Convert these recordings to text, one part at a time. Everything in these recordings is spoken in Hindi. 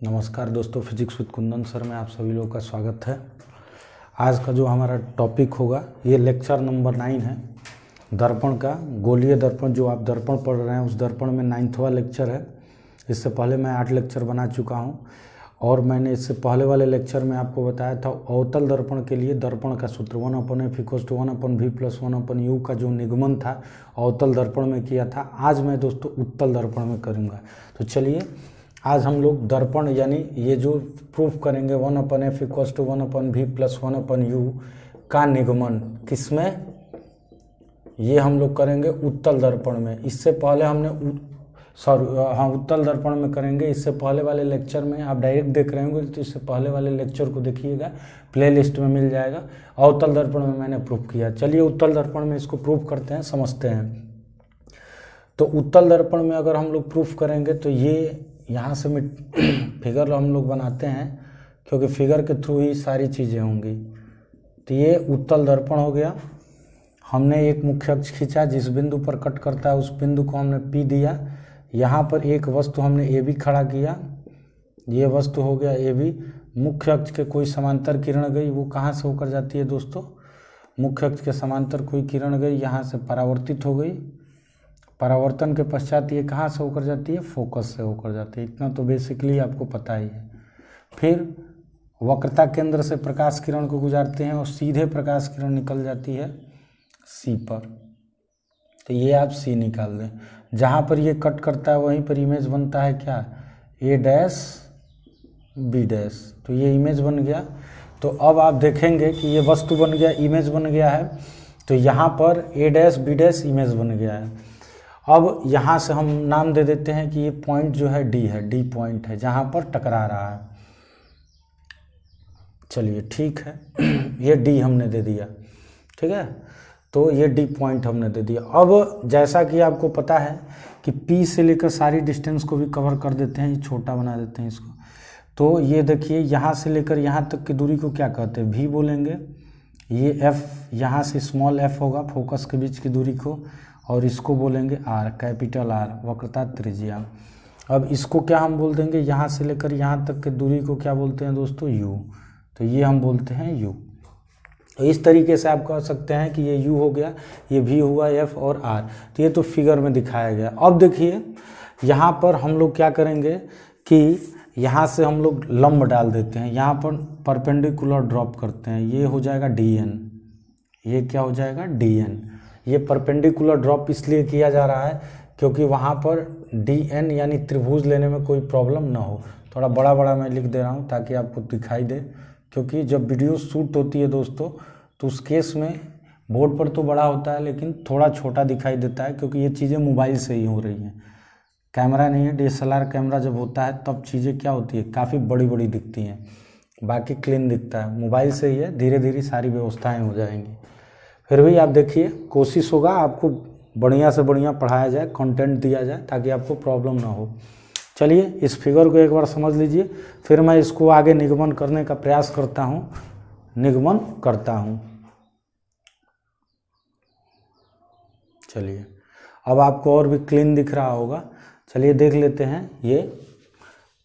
नमस्कार दोस्तों, फिजिक्स विद कुंदन सर में आप सभी लोगों का स्वागत है। आज का जो हमारा टॉपिक होगा ये लेक्चर नंबर 9 है, दर्पण का। गोलीय दर्पण, जो आप दर्पण पढ़ रहे हैं उस दर्पण में 9वां लेक्चर है। इससे पहले मैं 8 लेक्चर बना चुका हूँ और मैंने इससे पहले वाले लेक्चर में आपको बताया था अवतल दर्पण के लिए दर्पण का सूत्र 1/f = 1/v + 1/u का जो निगमन था अवतल दर्पण में किया था। आज मैं दोस्तों उत्तल दर्पण में करूँगा। तो चलिए आज हम लोग दर्पण यानी ये जो प्रूफ करेंगे 1/f = 1/v + 1/u का निगमन किसमें, ये हम लोग करेंगे उत्तल दर्पण में। इससे पहले हमने उत्तल दर्पण में करेंगे। इससे पहले वाले लेक्चर में आप डायरेक्ट देख रहे होंगे तो इससे पहले वाले लेक्चर को देखिएगा, प्लेलिस्ट में मिल जाएगा। अवतल दर्पण में मैंने प्रूफ किया। चलिए उत्तल दर्पण में इसको प्रूफ करते हैं, समझते हैं। तो उत्तल दर्पण में अगर हम लोग प्रूफ करेंगे तो ये यहाँ से फिगर हम लोग बनाते हैं क्योंकि फिगर के थ्रू ही सारी चीज़ें होंगी। तो ये उत्तल दर्पण हो गया। हमने एक मुख्य अक्ष खींचा, जिस बिंदु पर कट करता है उस बिंदु को हमने P दिया। यहाँ पर एक वस्तु हमने AB खड़ा किया, ये वस्तु हो गया AB। मुख्य अक्ष के कोई समांतर किरण गई, वो कहाँ से होकर जाती है दोस्तों, मुख्य अक्ष के समांतर कोई किरण गई, यहाँ से परावर्तित हो गई। परावर्तन के पश्चात ये कहाँ से होकर जाती है, फोकस से होकर जाती है। इतना तो बेसिकली आपको पता ही है। फिर वक्रता केंद्र से प्रकाश किरण को गुजारते हैं और सीधे प्रकाश किरण निकल जाती है C पर। तो ये आप C निकाल दें। जहाँ पर ये कट करता है वहीं पर इमेज बनता है क्या, A' B'। तो ये इमेज बन गया। तो अब आप देखेंगे कि ये वस्तु बन गया, इमेज बन गया है। तो यहाँ पर A' B' इमेज बन गया है। अब यहाँ से हम नाम दे देते हैं कि ये पॉइंट जो है D है, D पॉइंट है जहाँ पर टकरा रहा है। चलिए ठीक है, ये D हमने दे दिया, ठीक है। तो ये D पॉइंट हमने दे दिया। अब जैसा कि आपको पता है कि P से लेकर सारी डिस्टेंस को भी कवर कर देते हैं, ये छोटा बना देते हैं इसको। तो ये देखिए यहाँ से लेकर यहाँ तक की दूरी को क्या कहते हैं, V बोलेंगे। ये F, यहाँ से स्मॉल f होगा फोकस के बीच की दूरी को, और इसको बोलेंगे R, कैपिटल R, वक्रता त्रिज्या। अब इसको क्या हम बोल देंगे, यहाँ से लेकर यहाँ तक की दूरी को क्या बोलते हैं दोस्तों, U। तो ये हम बोलते हैं U। तो इस तरीके से आप कह सकते हैं कि ये U हो गया, ये V हुआ, F और R। तो ये तो फिगर में दिखाया गया। अब देखिए यहाँ पर हम लोग क्या करेंगे कि यहाँ से हम लोग लंब डाल देते हैं, यहाँ पर परपेंडिकुलर ड्रॉप करते हैं। ये हो जाएगा DN, ये क्या हो जाएगा DN। ये परपेंडिकुलर ड्रॉप इसलिए किया जा रहा है क्योंकि वहाँ पर DN यानी त्रिभुज लेने में कोई प्रॉब्लम ना हो। थोड़ा बड़ा बड़ा मैं लिख दे रहा हूँ ताकि आपको दिखाई दे, क्योंकि जब वीडियो शूट होती है दोस्तों तो उस केस में बोर्ड पर तो बड़ा होता है लेकिन थोड़ा छोटा दिखाई देता है, क्योंकि ये चीज़ें मोबाइल से ही हो रही हैं। कैमरा नहीं है, DSLR कैमरा जब होता है तब चीज़ें क्या होती है, काफ़ी बड़ी बड़ी दिखती हैं, बाकी क्लीन दिखता है। मोबाइल से ही है, धीरे धीरे सारी व्यवस्थाएँ हो जाएंगी। फिर भी आप देखिए, कोशिश होगा आपको बढ़िया से बढ़िया पढ़ाया जाए, कंटेंट दिया जाए ताकि आपको प्रॉब्लम ना हो। चलिए इस फिगर को एक बार समझ लीजिए, फिर मैं इसको आगे निगमन करने का प्रयास करता हूँ, निगमन करता हूँ। चलिए अब आपको और भी क्लीन दिख रहा होगा। चलिए देख लेते हैं ये।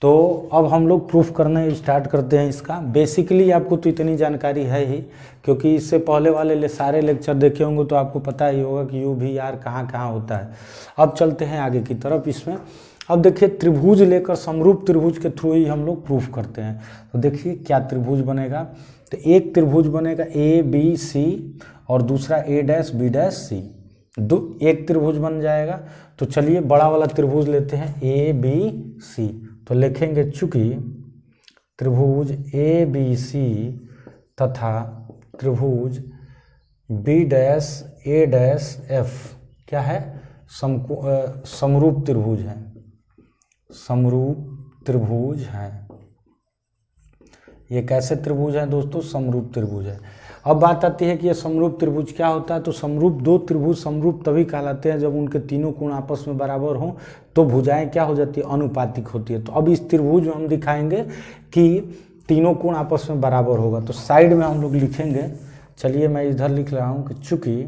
तो अब हम लोग प्रूफ करने स्टार्ट करते हैं इसका। बेसिकली आपको तो इतनी जानकारी है ही, क्योंकि इससे पहले वाले सारे लेक्चर देखे होंगे तो आपको पता ही होगा कि U V R कहाँ कहाँ होता है। अब चलते हैं आगे की तरफ इसमें। अब देखिए त्रिभुज लेकर समरूप त्रिभुज के थ्रू ही हम लोग प्रूफ करते हैं। तो देखिए क्या त्रिभुज बनेगा। तो एक त्रिभुज बनेगा ABC और दूसरा A' B' C, एक त्रिभुज बन जाएगा। तो चलिए बड़ा वाला त्रिभुज लेते हैं ABC। तो लिखेंगे चूंकि त्रिभुज ABC तथा त्रिभुज B'A' F क्या है, समरूप त्रिभुज है, समरूप त्रिभुज है। ये कैसे त्रिभुज है दोस्तों, समरूप त्रिभुज है। अब बात आती है कि ये समरूप त्रिभुज क्या होता है। तो समरूप दो त्रिभुज समरूप तभी कहलाते हैं जब उनके तीनों कोण आपस में बराबर हों, तो भुजाएं क्या हो जाती है, अनुपातिक होती है। तो अब इस त्रिभुज में हम दिखाएंगे कि तीनों कोण आपस में बराबर होगा। तो साइड में हम लोग लिखेंगे, चलिए मैं इधर लिख रहा हूँ कि चूंकि,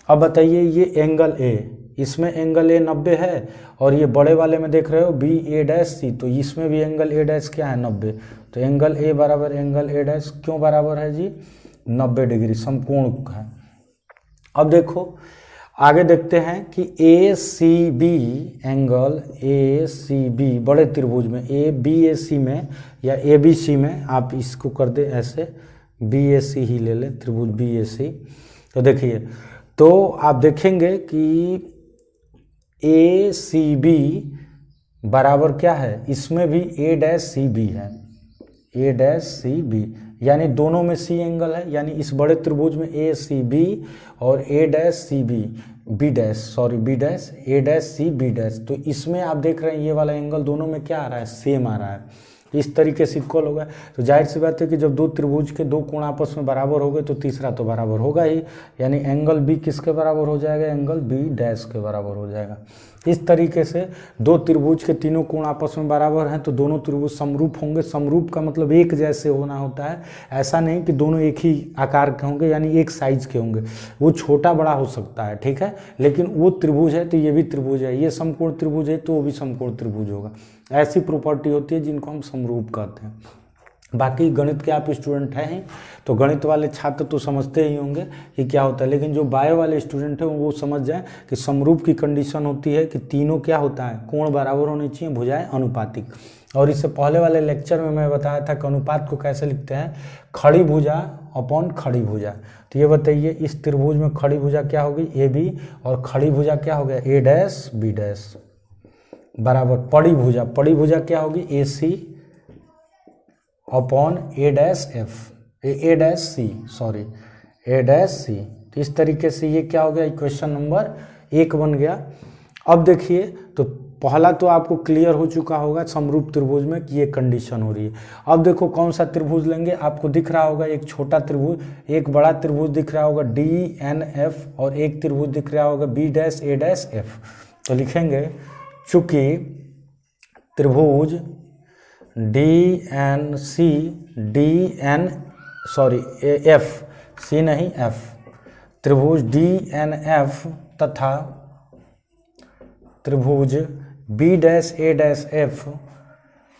अब बताइए ये एंगल A, इसमें एंगल ए 90 है और ये बड़े वाले में देख रहे हो बी ए डैश सी, तो इसमें भी एंगल ए डैश क्या है 90। तो एंगल ए बराबर एंगल ए डैश क्यों बराबर है जी 90 डिग्री, समकोण है। अब देखो आगे देखते हैं कि A C B angle A C B बड़े त्रिभुज में ए बी ए सी में या ए बी सी में, आप इसको कर दे ऐसे बी ए सी ही ले लें, त्रिभुज बी ए सी। तो देखिए तो आप देखेंगे कि ए सी बी बराबर क्या है, इसमें भी ए डैश सी बी है, ए डैश सी बी, यानी दोनों में सी एंगल है, यानी इस बड़े त्रिभुज में ए सी बी और A dash C B B dash sorry B dash A dash C B dash, तो इसमें आप देख रहे हैं ये वाला एंगल दोनों में क्या आ रहा है, सेम आ रहा है, इस तरीके से इक्वल होगा। तो जाहिर सी बात है कि जब दो त्रिभुज के दो कोण आपस में बराबर हो गए तो तीसरा तो बराबर होगा ही, यानी एंगल बी किसके बराबर हो जाएगा, एंगल बी डैश के बराबर हो जाएगा। इस तरीके से दो त्रिभुज के तीनों कोण आपस में बराबर हैं तो दोनों त्रिभुज समरूप होंगे। समरूप का मतलब एक जैसे होना होता है, ऐसा नहीं कि दोनों एक ही आकार के होंगे यानी एक साइज के होंगे, वो छोटा बड़ा हो सकता है, ठीक है, लेकिन वो त्रिभुज है तो ये भी त्रिभुज है, ये समकोण त्रिभुज है तो वो भी समकोण त्रिभुज होगा। ऐसी प्रॉपर्टी होती है जिनको हम समरूप कहते हैं। बाकी गणित के आप स्टूडेंट हैं तो गणित वाले छात्र तो समझते ही होंगे कि क्या होता है, लेकिन जो बायो वाले स्टूडेंट हैं वो समझ जाएं कि समरूप की कंडीशन होती है कि तीनों क्या होता है, कोण बराबर होने चाहिए, भुजाएं अनुपातिक। और इससे पहले वाले लेक्चर में मैं बताया था कि अनुपात को कैसे लिखते हैं, खड़ी भुजा अपॉन खड़ी भुजा। तो ये बताइए इस त्रिभुज में खड़ी भुजा क्या होगी, ए बी, और खड़ी भुजा क्या हो गया, ए डैश बी डैश बराबर पड़ी भुजा क्या होगी, ए C upon A dash F, A dash C sorry A dash सी। तो इस तरीके से ये क्या हो गया, इक्वेशन नंबर 1 बन गया। अब देखिए तो पहला तो आपको क्लियर हो चुका होगा समरूप त्रिभुज में कि ये कंडीशन हो रही है। अब देखो कौन सा त्रिभुज लेंगे, आपको दिख रहा होगा एक छोटा त्रिभुज, एक बड़ा त्रिभुज दिख रहा होगा डी एन एफ, और एक त्रिभुज दिख रहा होगा B dash A dash F. तो लिखेंगे चूंकि त्रिभुज D N C D N sorry F C नहीं एफ, त्रिभुज डी एन एफ तथा त्रिभुज B dash A dash F,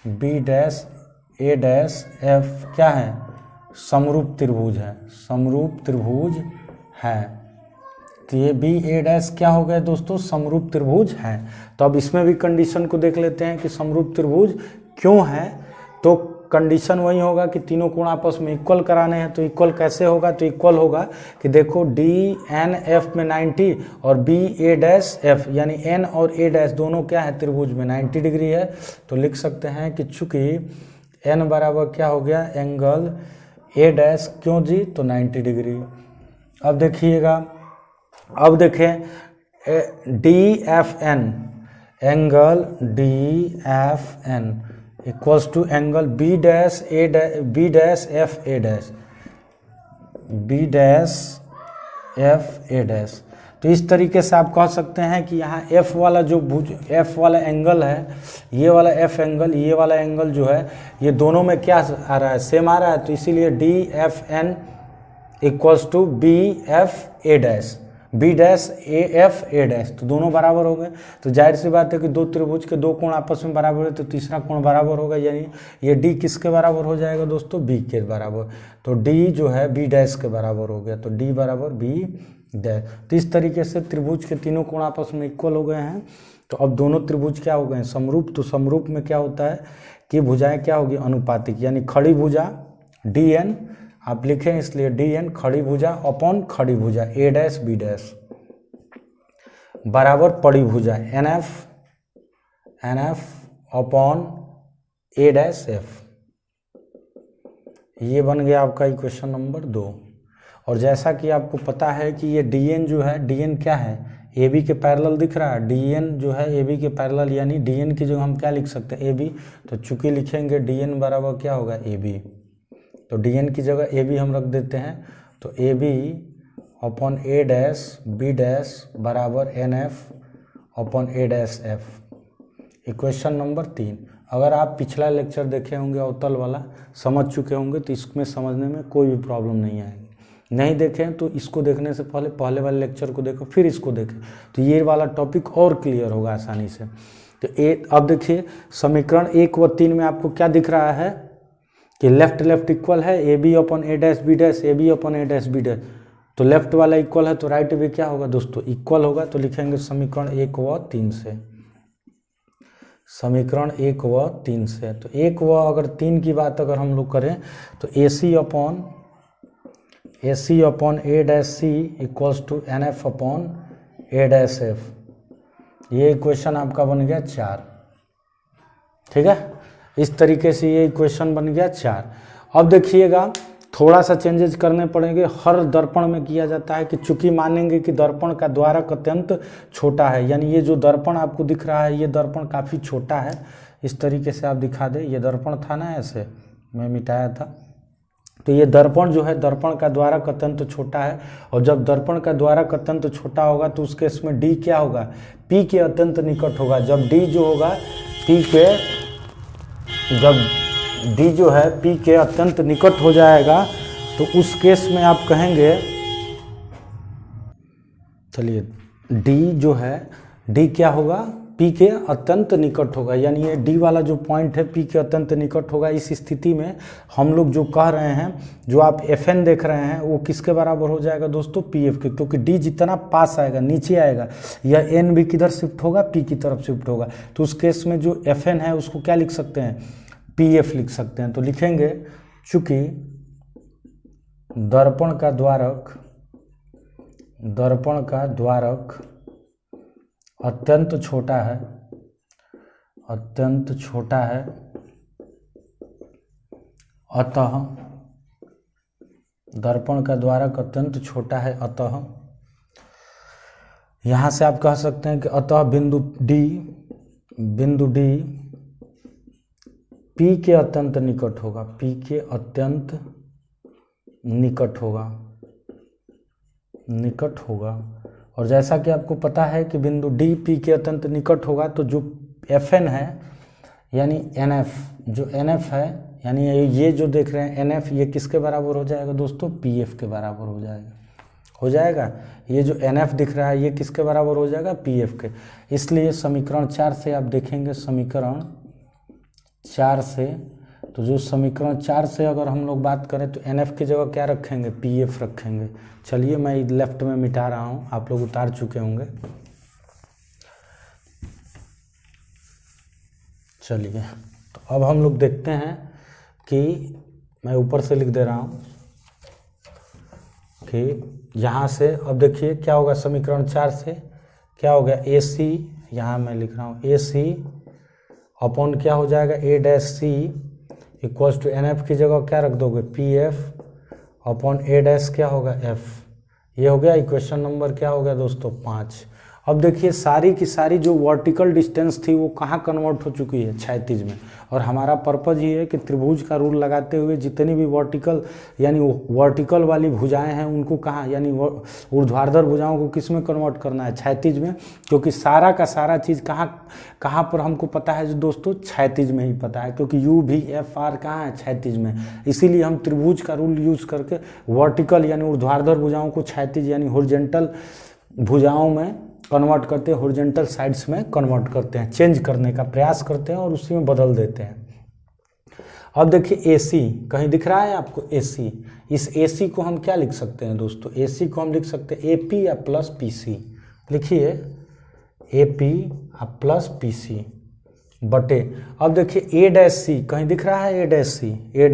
B dash A dash F क्या है, समरूप त्रिभुज है, समरूप त्रिभुज है। तो ये बी ए डैश क्या हो गया दोस्तों, समरूप त्रिभुज है। तो अब इसमें भी कंडीशन को देख लेते हैं कि समरूप त्रिभुज क्यों है। तो कंडीशन वही होगा कि तीनों कोण आपस में इक्वल कराने हैं। तो इक्वल कैसे होगा, तो इक्वल होगा कि देखो डी एन एफ में 90 और बी ए डैश एफ यानी एन और ए डैश दोनों क्या है, त्रिभुज में 90 डिग्री है। तो लिख सकते हैं कि चूंकि एन बराबर क्या हो गया, एंगल ए डैश क्यों जी, तो 90 डिग्री। अब देखिएगा, अब देखें D F N, angle D F N equals to angle B dash F A dash, B dash F A dash. तो इस तरीके से आप कह सकते हैं कि यहाँ एफ वाला जो भुज एफ वाला एंगल है, ये वाला एफ एंगल, ये वाला एंगल जो है, ये दोनों में क्या आ रहा है, सेम आ रहा है। तो इसीलिए D F N equals to B F A dash, B dash A F A dash, तो दोनों बराबर हो गए। तो जाहिर सी बात है कि दो त्रिभुज के दो कोण आपस में बराबर है तो तीसरा कोण बराबर होगा, यानी ये डी किसके बराबर हो जाएगा दोस्तों, बी के बराबर। तो डी जो है बी डैश के बराबर हो गया, तो डी बराबर बी डैश। तो इस तरीके से त्रिभुज के तीनों कोण आपस में इक्वल हो गए हैं। तो अब दोनों त्रिभुज क्या हो गए, समरूप। तो समरूप में क्या होता है कि भुजाएं क्या होगी, अनुपातिक, यानी खड़ी भुजा डी एन आप लिखें इसलिए डी एन खड़ी भुजा अपॉन खड़ी भुजा ए डैश बी डैश बराबर पड़ी भुजा N F upon A dash F. ये बन गया आपका इक्वेशन नंबर 2। और जैसा कि आपको पता है कि ये डी एन जो है, डी एन क्या है, ए बी के पैरेलल दिख रहा है, डी एन जो है ए बी के पैरेलल, यानी डी एन की जगह हम क्या लिख सकते हैं, ए बी। तो चूंकि लिखेंगे डी एन बराबर क्या होगा, ए बी, तो डी एन की जगह ए बी हम रख देते हैं। तो A B upon A dash B dash बराबर N F upon A dash F, equation number 3। अगर आप पिछला लेक्चर देखे होंगे अवतल वाला, समझ चुके होंगे तो इसमें समझने में कोई भी प्रॉब्लम नहीं आएगी। नहीं देखें तो इसको देखने से पहले पहले वाले लेक्चर को देखो, फिर इसको देखें, तो ये वाला टॉपिक और क्लियर होगा आसानी से। तो अब देखिए समीकरण 1 व 3 में आपको क्या दिख रहा है कि लेफ्ट लेफ्ट इक्वल है A B upon A dash B dash, A B upon A dash B dash, तो लेफ्ट वाला इक्वल है तो राइट भी क्या होगा दोस्तों, इक्वल होगा। तो लिखेंगे समीकरण 1 व 3 से, समीकरण 1 व 3 से। तो 1 व अगर 3 की बात अगर हम लोग करें तो A C upon A dash C equals to N F upon A dash F, ये इक्वेशन आपका बन गया 4। ठीक है, इस तरीके से ये इक्वेशन बन गया 4। अब देखिएगा थोड़ा सा चेंजेस करने पड़ेंगे, हर दर्पण में किया जाता है कि चूंकि मानेंगे कि दर्पण का द्वारक अत्यंत छोटा है, यानी ये जो दर्पण आपको दिख रहा है ये दर्पण काफ़ी छोटा है, इस तरीके से आप दिखा दें, ये दर्पण था ना, ऐसे मैं मिटाया था, तो ये दर्पण जो है दर्पण का द्वारक अत्यंत छोटा है, और जब दर्पण का द्वारक अत्यंत छोटा होगा तो उस केस में डी क्या होगा, पी के अत्यंत निकट होगा। जब डी जो होगा पी के, जब डी जो है पी के अत्यंत निकट हो जाएगा तो उस केस में आप कहेंगे, चलिए डी जो है, डी क्या होगा, पी के अत्यंत निकट होगा, यानी ये डी वाला जो पॉइंट है पी के अत्यंत निकट होगा। इस स्थिति में हम लोग जो कह रहे हैं, जो आप एफ एन देख रहे हैं वो किसके बराबर हो जाएगा दोस्तों, पी एफ के, क्योंकि डी जितना पास आएगा नीचे आएगा, या एन भी किधर शिफ्ट होगा, पी की तरफ शिफ्ट होगा, तो उस केस में जो एफ एन है उसको क्या लिख सकते हैं, पी एफ लिख सकते हैं। तो लिखेंगे चूंकि दर्पण का द्वारक अत्यंत छोटा है, अतः दर्पण का द्वारक अत्यंत छोटा है, अतः यहाँ से आप कह सकते हैं कि अतः बिंदु डी पी के अत्यंत निकट होगा, पी के अत्यंत निकट होगा। और जैसा कि आपको पता है कि बिंदु डी पी के अत्यंत निकट होगा, तो जो एफ एन है यानी एन एफ, जो एन एफ है यानी ये जो देख रहे हैं एन एफ, ये किसके बराबर हो जाएगा दोस्तों, पी एफ के बराबर हो जाएगा। ये जो एन एफ दिख रहा है ये किसके बराबर हो जाएगा, पी एफ के। इसलिए समीकरण 4 से आप देखेंगे, समीकरण 4 से, तो जो समीकरण 4 से अगर हम लोग बात करें तो एन एफ की जगह क्या रखेंगे, पी एफ रखेंगे। चलिए मैं लेफ्ट में मिटा रहा हूँ, आप लोग उतार चुके होंगे। चलिए तो अब हम लोग देखते हैं कि मैं ऊपर से लिख दे रहा हूँ कि यहाँ से, अब देखिए क्या होगा, समीकरण 4 से क्या हो गया, ए सी, यहाँ मैं लिख रहा हूँ ए सी अपॉन क्या हो जाएगा, A dash C equals to N F की जगह क्या रख दोगे, P F upon A dash क्या होगा, एफ। ये हो गया इक्वेशन नंबर क्या हो गया दोस्तों, 5। अब देखिए सारी की सारी जो वर्टिकल डिस्टेंस थी वो कहाँ कन्वर्ट हो चुकी है, क्षैतिज में। और हमारा पर्पज़ ये है कि त्रिभुज का रूल लगाते हुए जितनी भी वर्टिकल यानी वर्टिकल वाली भुजाएं हैं उनको कहाँ, यानी ऊर्ध्वाधर भुजाओं को किस में कन्वर्ट करना है, क्षैतिज में, क्योंकि सारा का सारा चीज़ कहाँ पर हमको पता है जो दोस्तों, क्षैतिज में ही पता है, क्योंकि यू भी एफ आर कहाँ है, क्षैतिज में। इसीलिए हम त्रिभुज का रूल यूज करके वर्टिकल यानी ऊर्ध्वाधर भुजाओं को क्षैतिज यानी हॉरिजॉन्टल भुजाओं में कन्वर्ट करते हैं, हॉरिजॉन्टल साइड्स में कन्वर्ट करते हैं, चेंज करने का प्रयास करते हैं और उसी में बदल देते हैं। अब देखिए AC कहीं दिख रहा है आपको, AC, इस AC को हम क्या लिख सकते हैं दोस्तों, AC को हम लिख सकते हैं AP या प्लस PC। लिखिए AP या प्लस PC बटे, अब देखिए A डैश C कहीं दिख रहा है, A डैश C, ये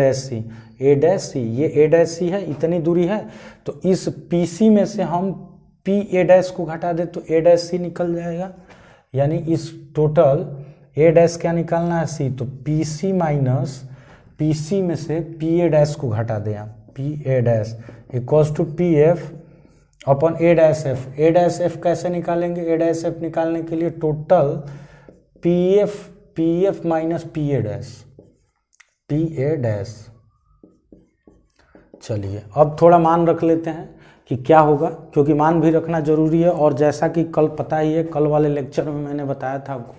A डैश C है, इतनी दूरी है, तो इस PC में से हम पी ए डैश को घटा दे तो ए डैश सी निकल जाएगा, यानी इस टोटल ए डैश क्या निकालना है, सी, तो P C minus P C में से पी ए डैश को घटा दें आप, P A dash equals to P F upon A dash F. A dash F कैसे निकालेंगे, ए डैश एफ निकालने के लिए total P F minus P A dash. चलिए अब थोड़ा मान रख लेते हैं कि क्या होगा, क्योंकि मान भी रखना जरूरी है। और जैसा कि कल पता ही है, कल वाले लेक्चर में मैंने बताया था आपको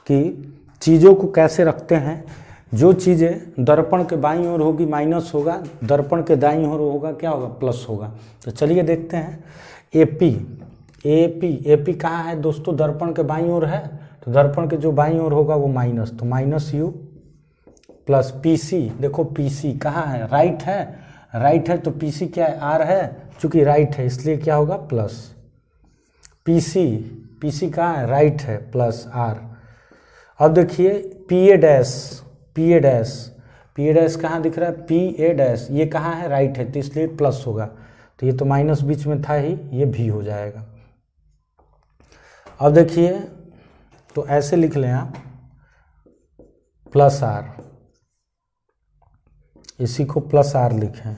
कि चीज़ों को कैसे रखते हैं, जो चीज़ें दर्पण के बाईं ओर होगी माइनस होगा, दर्पण के दाईं ओर होगा क्या होगा, प्लस होगा। तो चलिए देखते हैं एपी। एपी कहाँ है दोस्तों, दर्पण के बाईं ओर है, तो दर्पण के जो बाईं ओर होगा वो माइनस, तो माइनस यू प्लस पीसी। देखो पीसी कहाँ है, राइट है, राइट है तो पीसी क्या है, आर है, चूंकि राइट है इसलिए क्या होगा प्लस। पीसी कहाँ है, राइट है, प्लस आर। अब देखिए पी ए डैश कहाँ दिख रहा है, पी ए डैश, ये कहाँ है, राइट है, तो इसलिए प्लस होगा। तो ये तो माइनस बीच में था ही, ये भी हो जाएगा। अब देखिए तो ऐसे लिख लें आप, प्लस आर, इसी को प्लस आर लिखें,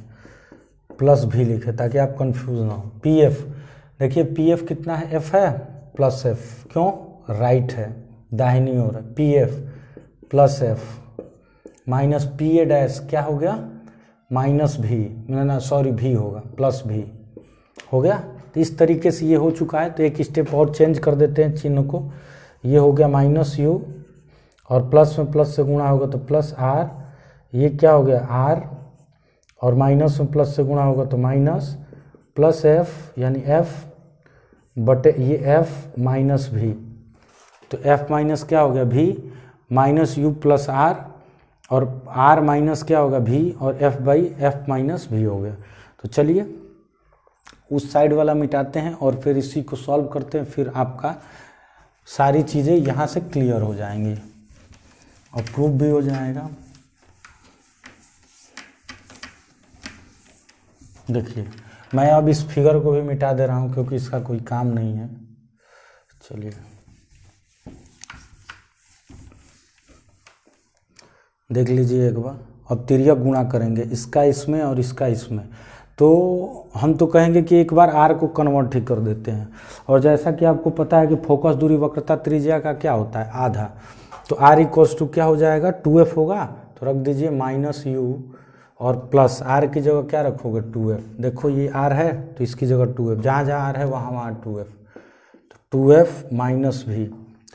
प्लस भी लिखें ताकि आप कंफ्यूज ना हो। पी एफ, देखिए पी एफ कितना है, एफ है प्लस एफ, क्यों, राइट है, दाहिनी ओर है, P F plus F minus P A dash क्या हो गया, माइनस भी, ना सॉरी भी होगा, प्लस भी हो गया। तो इस तरीके से ये हो चुका है। तो एक स्टेप और चेंज कर देते हैं चिन्ह को, ये हो गया माइनस यू और प्लस में प्लस से गुणा होगा तो प्लस आर, ये क्या हो गया आर और माइनस में प्लस से गुणा होगा तो माइनस, प्लस एफ यानी एफ बटे ये एफ माइनस भी, तो एफ माइनस क्या हो गया भी, माइनस यू प्लस आर और आर माइनस क्या होगा भी, और एफ बाई एफ माइनस भी हो गया। तो चलिए उस साइड वाला मिटाते हैं और फिर इसी को सॉल्व करते हैं, फिर आपका सारी चीज़ें यहाँ से क्लियर हो जाएंगी और प्रूफ भी हो जाएगा। देखिए मैं अब इस फिगर को भी मिटा दे रहा हूँ क्योंकि इसका कोई काम नहीं है। चलिए देख लीजिए एक बार, अब तिर्यक गुणा करेंगे इसका इसमें और इसका इसमें, तो हम तो कहेंगे कि एक बार आर को कन्वर्ट ही कर देते हैं। और जैसा कि आपको पता है कि फोकस दूरी वक्रता त्रिज्या का क्या होता है, आधा, तो आर इक्वल्स टू क्या हो जाएगा, 2f होगा, तो रख दीजिए माइनस यू और प्लस आर की जगह क्या रखोगे 2f। देखो ये आर है तो इसकी जगह 2f, जहाँ जहाँ आर है वहाँ वहाँ 2f, तो 2f माइनस भी,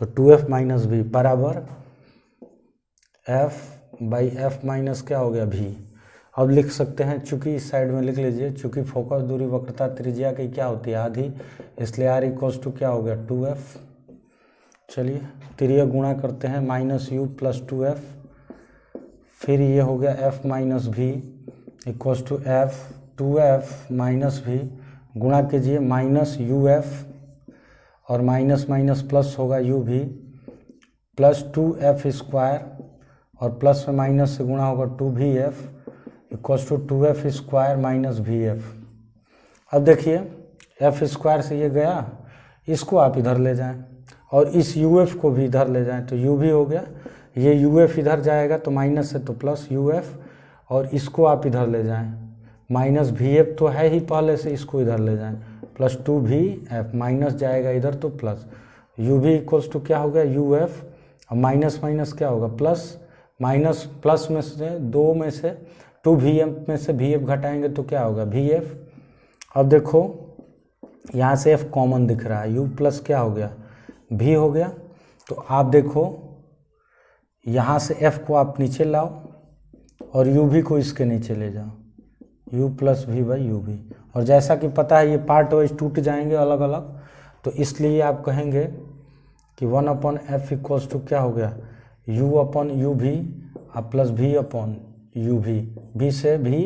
तो 2f माइनस भी बराबर f बाई एफ माइनस क्या हो गया भी। अब लिख सकते हैं, चूंकि इस साइड में लिख लीजिए, चूंकि फोकस दूरी वक्रता त्रिज्या की क्या होती है आधी, इसलिए आर इक्वल्स टू क्या हो गया 2f। चलिए तिर्यक गुणा करते हैं, माइनस यू प्लस 2f, फिर ये हो गया f minus v equals to F 2f minus v, गुणा कीजिए माइनस यू एफ और माइनस माइनस प्लस होगा u v plus 2f square और प्लस में माइनस से गुणा होगा 2vf equals to 2f square minus vf। अब देखिए f स्क्वायर से ये गया, इसको आप इधर ले जाएं और इस uf को भी इधर ले जाएं, तो u भी हो गया, ये uf इधर जाएगा तो माइनस है तो प्लस uf, और इसको आप इधर ले जाएं, माइनस vf तो है ही पहले से, इसको इधर ले जाएं, प्लस 2vf, माइनस जाएगा इधर तो प्लस, u भी इक्वल्स टू क्या हो गया uf और माइनस माइनस क्या होगा प्लस, माइनस प्लस में से 2 में से 2vf में से vf घटाएंगे तो क्या होगा vf। अब देखो यहाँ से f कॉमन दिख रहा है, u प्लस क्या हो गया v हो गया, तो आप देखो यहाँ से f को आप नीचे लाओ और u भी को इसके नीचे ले जाओ, u plus v by u भी, और जैसा कि पता है ये पार्ट वाइज टूट जाएंगे अलग अलग, तो इसलिए आप कहेंगे कि 1/f इक्वल्स टू क्या हो गया u अपन u भी प्लस v अपन u भी, v से v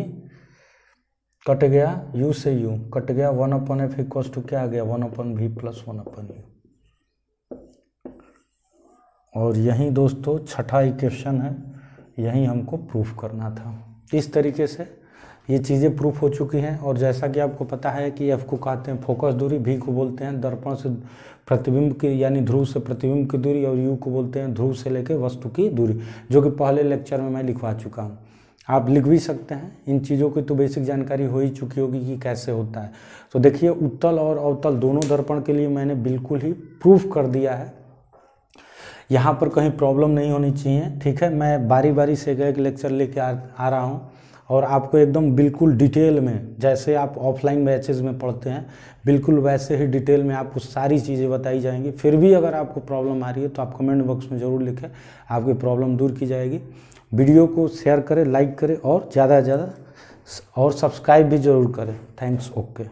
कट गया, u से u कट गया, 1/f इक्वल्स टू क्या आ गया 1/v प्लस 1/u। और यही दोस्तों छठा इक्वेशन है, यही हमको प्रूफ करना था। इस तरीके से ये चीज़ें प्रूफ हो चुकी हैं। और जैसा कि आपको पता है कि f को कहते हैं फोकस दूरी, v को बोलते हैं दर्पण से प्रतिबिंब की यानी ध्रुव से प्रतिबिंब की दूरी, और u को बोलते हैं ध्रुव से लेकर वस्तु की दूरी, जो कि पहले लेक्चर में मैं लिखवा चुका हूँ। आप लिख भी सकते हैं, इन चीज़ों की तो बेसिक जानकारी हो ही चुकी होगी कि कैसे होता है। तो देखिए उत्तल और अवतल दोनों दर्पण के लिए मैंने बिल्कुल ही प्रूफ कर दिया है, यहाँ पर कहीं प्रॉब्लम नहीं होनी चाहिए। ठीक है, मैं बारी बारी से एक लेक्चर लेके आ रहा हूँ और आपको एकदम बिल्कुल डिटेल में, जैसे आप ऑफलाइन बैचेज़ में पढ़ते हैं बिल्कुल वैसे ही डिटेल में आपको सारी चीज़ें बताई जाएंगी। फिर भी अगर आपको प्रॉब्लम आ रही है तो आप कमेंट बॉक्स में ज़रूर लिखें, आपकी प्रॉब्लम दूर की जाएगी। वीडियो को शेयर करें, लाइक करें और ज़्यादा से ज़्यादा और सब्सक्राइब भी ज़रूर करें। थैंक्स। ओके।